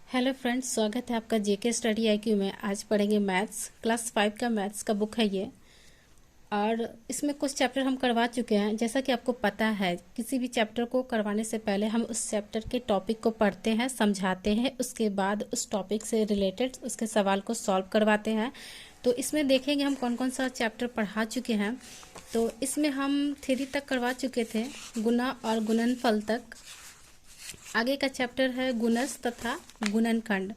Hello friends, स्वागत है आपका जेके स्टडी आईक्यू में। आज पढ़ेंगे मैथ्स। क्लास 5 का मैथ्स का बुक है ये। और इसमें कुछ चैप्टर हम करवा चुके हैं। जैसा कि आपको पता है, किसी भी चैप्टर को करवाने से पहले हम उस चैप्टर के टॉपिक को पढ़ते हैं, समझाते हैं, उसके बाद उस टॉपिक से रिलेटेड उसके सवाल को सॉल्व करवाते हैं। तो इसमें देखेंगे हम कौन कौन सा चैप्टर पढ़ा चुके हैं। तो इसमें हम 3 तक करवा चुके थे, गुना और गुणनफल तक। आगे का चैप्टर है गुणज तथा गुणनखंड।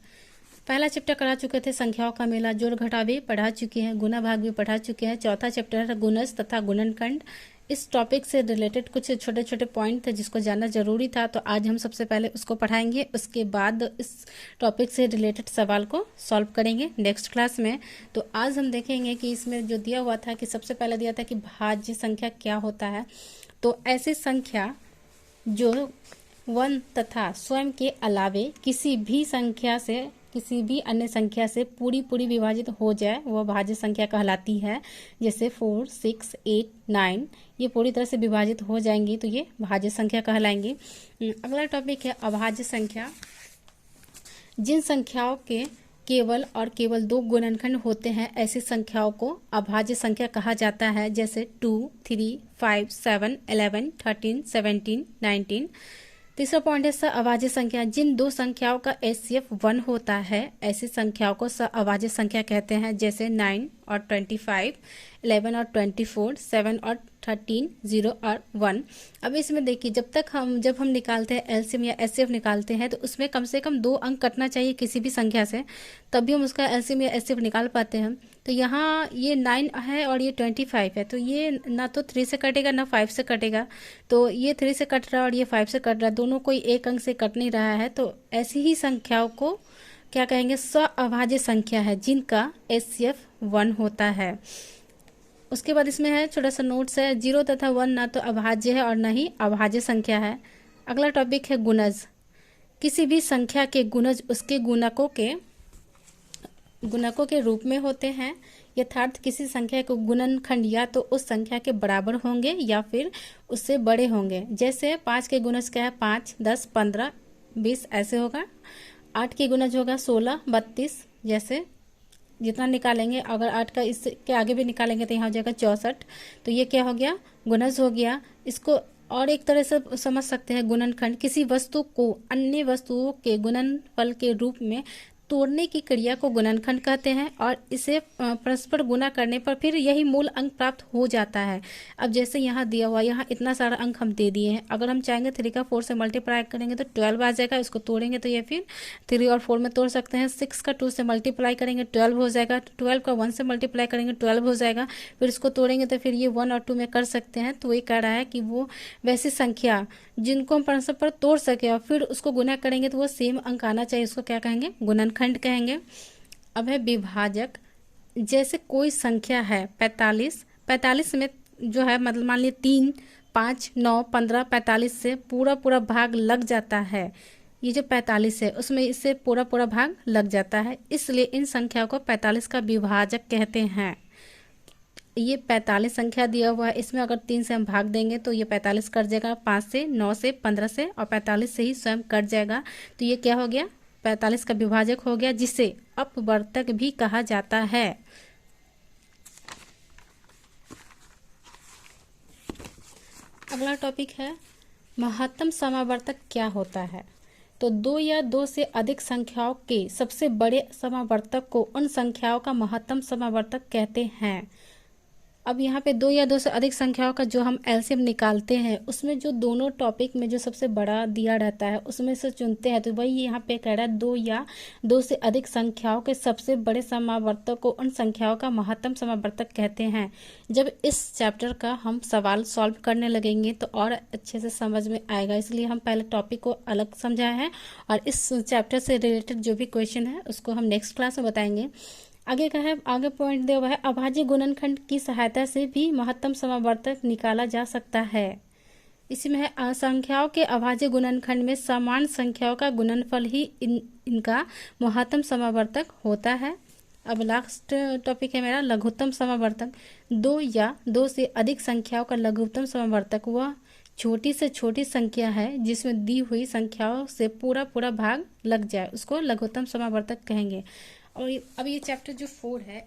पहला चैप्टर करा चुके थे संख्याओं का मेला, जोड़ घटाव भी पढ़ा चुके हैं, गुना भाग भी पढ़ा चुके हैं। चौथा चैप्टर है गुणज तथा गुणनखंड। इस टॉपिक से रिलेटेड कुछ छोटे छोटे पॉइंट थे जिसको जानना जरूरी था, तो आज हम सबसे पहले उसको पढ़ाएंगे। उसके बाद इस टॉपिक से रिलेटेड सवाल को सॉल्व करेंगे नेक्स्ट क्लास में। तो आज हम देखेंगे कि इसमें जो दिया हुआ था कि सबसे पहले दिया था कि भाज्य संख्या क्या होता है। तो ऐसी संख्या जो 1 तथा स्वयं के अलावे किसी भी संख्या से, किसी भी अन्य संख्या से पूरी विभाजित हो जाए, वह भाज्य संख्या कहलाती है। जैसे 4, 6, 8, 9 ये पूरी तरह से विभाजित हो जाएंगी तो ये भाज्य संख्या कहलाएंगी। अगला टॉपिक है अभाज्य संख्या। जिन संख्याओं के केवल और केवल 2 गुणनखंड होते हैं, ऐसी संख्याओं को अभाज्य संख्या कहा जाता है। जैसे 2, 3, 5, 7, 11, 13, 17, 19। तीसरा पॉइंट है अभाज्य संख्या। जिन 2 संख्याओं का एचसीएफ 1 होता है, ऐसी संख्याओं को अभाज्य संख्या कहते हैं। जैसे 9 और 25, 11 और 24, 7 और 13, 0 और 1। अब इसमें देखिए, जब हम निकालते हैं एलसीएम या एचसीएफ निकालते हैं, तो उसमें कम से कम 2 अंक कटना चाहिए किसी भी संख्या से, तभी हम उसका एलसीएम या एचसीएफ निकाल पाते हैं। तो यहाँ ये 9 है और ये 25 है, तो ये ना तो 3 से कटेगा ना 5 से कटेगा। तो ये 3 से कट रहा है और ये 5 से कट रहा है, दोनों कोई एक अंक से कट नहीं रहा है। तो ऐसी ही संख्याओं को क्या कहेंगे? अभाज्य संख्या है, जिनका एचसीएफ 1 होता है। उसके बाद इसमें है छोटा सा नोट्स है, 0 तथा 1 ना तो अभाज्य है और ना ही अभाज्य संख्या है। अगला टॉपिक है गुणज। किसी भी संख्या के गुणज उसके गुणकों के रूप में होते हैं। यथार्थ किसी संख्या के गुणनखंड या तो उस संख्या के बराबर होंगे या फिर उससे बड़े होंगे। जैसे 5 के गुणज क्या है? 5, 10, 15, 20 ऐसे होगा। 8 के गुणज होगा 16, 32। जैसे जितना निकालेंगे, अगर 8 का इसके आगे भी निकालेंगे तो यहाँ हो जाएगा 64। तो ये क्या हो गया? गुणज हो गया। इसको और एक तरह से समझ सकते हैं, गुणनखंड किसी वस्तु को अन्य वस्तुओं के गुणनफल के रूप में तोड़ने की क्रिया को गुणनखंड कहते हैं, और इसे परस्पर गुणा करने पर फिर यही मूल अंक प्राप्त हो जाता है। अब जैसे यहाँ दिया हुआ, यहाँ इतना सारा अंक हम दे दिए हैं, अगर हम चाहेंगे 3 का 4 से मल्टीप्लाई करेंगे तो 12 आ जाएगा। इसको तोड़ेंगे तो ये फिर 3 और 4 में तोड़ सकते हैं। 6 का 2 से मल्टीप्लाई करेंगे 12 हो जाएगा। 12 का 1 से मल्टीप्लाई करेंगे 12 हो जाएगा। फिर इसको तोड़ेंगे तो फिर ये 1 और 2 में कर सकते हैं। तो ये कह रहा है कि वो वैसी संख्या जिनको हम परस्पर तोड़ सके और फिर उसको गुना करेंगे तो वो सेम अंक आना चाहिए, उसको क्या कहेंगे? गुणनखंड कहेंगे। अब है विभाजक। जैसे कोई संख्या है 45, 45 में जो है, मतलब मान लीजिए 3, 5, 9, 15, 45 से पूरा भाग लग जाता है। ये जो 45 है उसमें इससे पूरा भाग लग जाता है, इसलिए इन संख्याओं को 45 का विभाजक कहते हैं। ये 45 संख्या दिया हुआ है, इसमें अगर 3 से हम भाग देंगे तो ये 45 कट जाएगा, 5 से, 9 से, 15 से और 45 से ही स्वयं कट जाएगा। तो ये क्या हो गया? 45 का विभाजक हो गया, जिसे अपवर्तक भी कहा जाता है। अगला टॉपिक है महत्तम समावर्तक क्या होता है। तो 2 या 2 से अधिक संख्याओं के सबसे बड़े समावर्तक को उन संख्याओं का महत्तम समावर्तक कहते हैं। अब यहाँ पे 2 या 2 से अधिक संख्याओं का जो हम एलसीएम निकालते हैं, उसमें जो दोनों टॉपिक में जो सबसे बड़ा दिया रहता है उसमें से चुनते हैं। तो वही यहाँ पे कह रहा है 2 या 2 से अधिक संख्याओं के सबसे बड़े समावर्तक को उन संख्याओं का महत्तम समावर्तक कहते हैं। जब इस चैप्टर का हम सवाल सॉल्व करने लगेंगे तो और अच्छे से समझ में आएगा, इसलिए हम पहले टॉपिक को अलग समझाए हैं और इस चैप्टर से रिलेटेड जो भी क्वेश्चन है उसको हम नेक्स्ट क्लास में बताएंगे। आगे पॉइंट दिया हुआ है अभाज्य गुणनखंड की सहायता से भी महत्तम समावर्तक निकाला जा सकता है। इसमें है संख्याओं के अभाज्य गुणनखंड में समान संख्याओं का गुणनफल ही इनका महत्तम समावर्तक होता है। अब लास्ट टॉपिक है मेरा लघुत्तम समावर्तक। 2 या 2 से अधिक संख्याओं का लघुत्तम समावर्तक वह छोटी से छोटी संख्या है जिसमें दी हुई संख्याओं से पूरा पूरा भाग लग जाए, उसको लघुत्तम समावर्तक कहेंगे। और अब ये चैप्टर जो 4 है,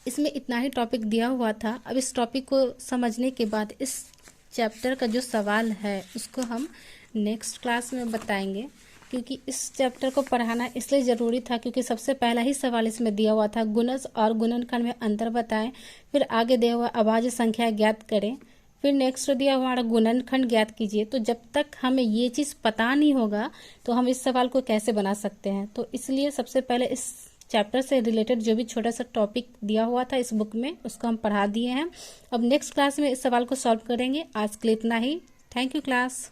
इसमें इतना ही टॉपिक दिया हुआ था। अब इस टॉपिक को समझने के बाद इस चैप्टर का जो सवाल है उसको हम नेक्स्ट क्लास में बताएंगे, क्योंकि इस चैप्टर को पढ़ाना इसलिए ज़रूरी था क्योंकि सबसे पहला ही सवाल इसमें दिया हुआ था, गुणज और गुणनखंड में अंतर बताएं। फिर आगे दिया हुआ अभाज्य संख्या ज्ञात करें। फिर नेक्स्ट दिया हमारा गुणनखंड ज्ञात कीजिए। तो जब तक हमें ये चीज़ पता नहीं होगा तो हम इस सवाल को कैसे बना सकते हैं। तो इसलिए सबसे पहले इस चैप्टर से रिलेटेड जो भी छोटा सा टॉपिक दिया हुआ था इस बुक में, उसको हम पढ़ा दिए हैं। अब नेक्स्ट क्लास में इस सवाल को सॉल्व करेंगे। आज के लिए इतना ही। Thank you class.